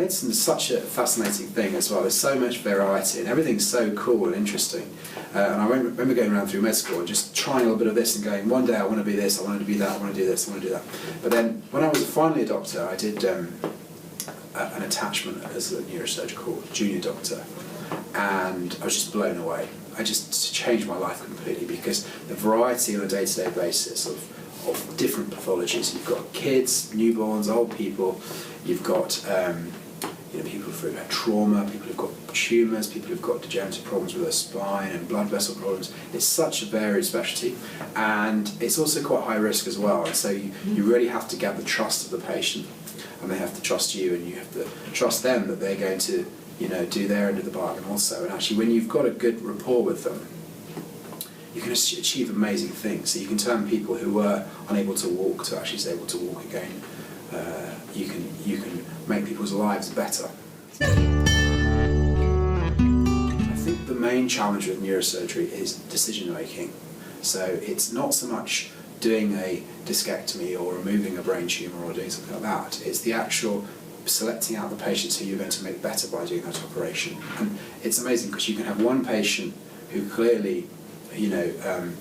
medicine is such a fascinating thing as well. There's so much variety and everything's so cool and interesting. And I remember going around through med school and just trying a little bit of this and going, one day I want to be this, I want to be that, I want to do this, I want to do that. But then when I was finally a doctor, I did an attachment as a neurosurgical junior doctor, and I was just blown away. I just changed my life completely, because the variety on a day-to-day basis of different pathologies. You've got kids, newborns, old people. You've got people who've had trauma, people who've got tumours, people who've got degenerative problems with their spine and blood vessel problems. It's such a varied specialty, and it's also quite high risk as well. And so you really have to get the trust of the patient, and they have to trust you, and you have to trust them that they're going to do their end of the bargain also. And actually, when you've got a good rapport with them, you can achieve amazing things. So you can turn people who were unable to walk to actually able to walk again. You can make people's lives better. I think the main challenge with neurosurgery is decision making. So it's not so much doing a discectomy or removing a brain tumour or doing something like that. It's the actual selecting out the patients who you're going to make better by doing that operation. And it's amazing, because you can have one patient who clearly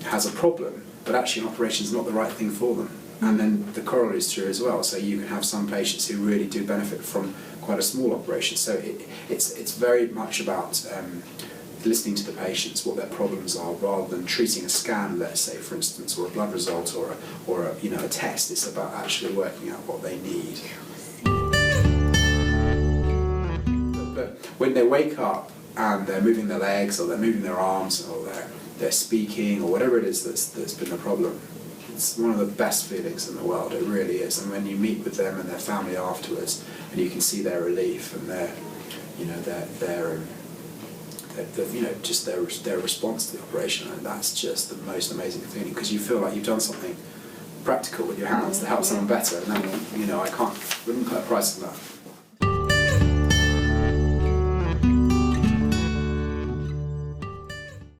has a problem, but actually an operation is not the right thing for them. And then the corollary is true as well. So you can have some patients who really do benefit from quite a small operation. So it's very much about listening to the patients, what their problems are, rather than treating a scan, let's say, for instance, or a blood result, or a test. It's about actually working out what they need. But when they wake up and they're moving their legs, or they're moving their arms, or they're speaking, or whatever it is that's been the problem, it's one of the best feelings in the world. It really is. And when you meet with them and their family afterwards, and you can see their relief and their response to the operation, and that's just the most amazing feeling, because you feel like you've done something practical with your hands to help someone better. And then, I wouldn't put a price on that.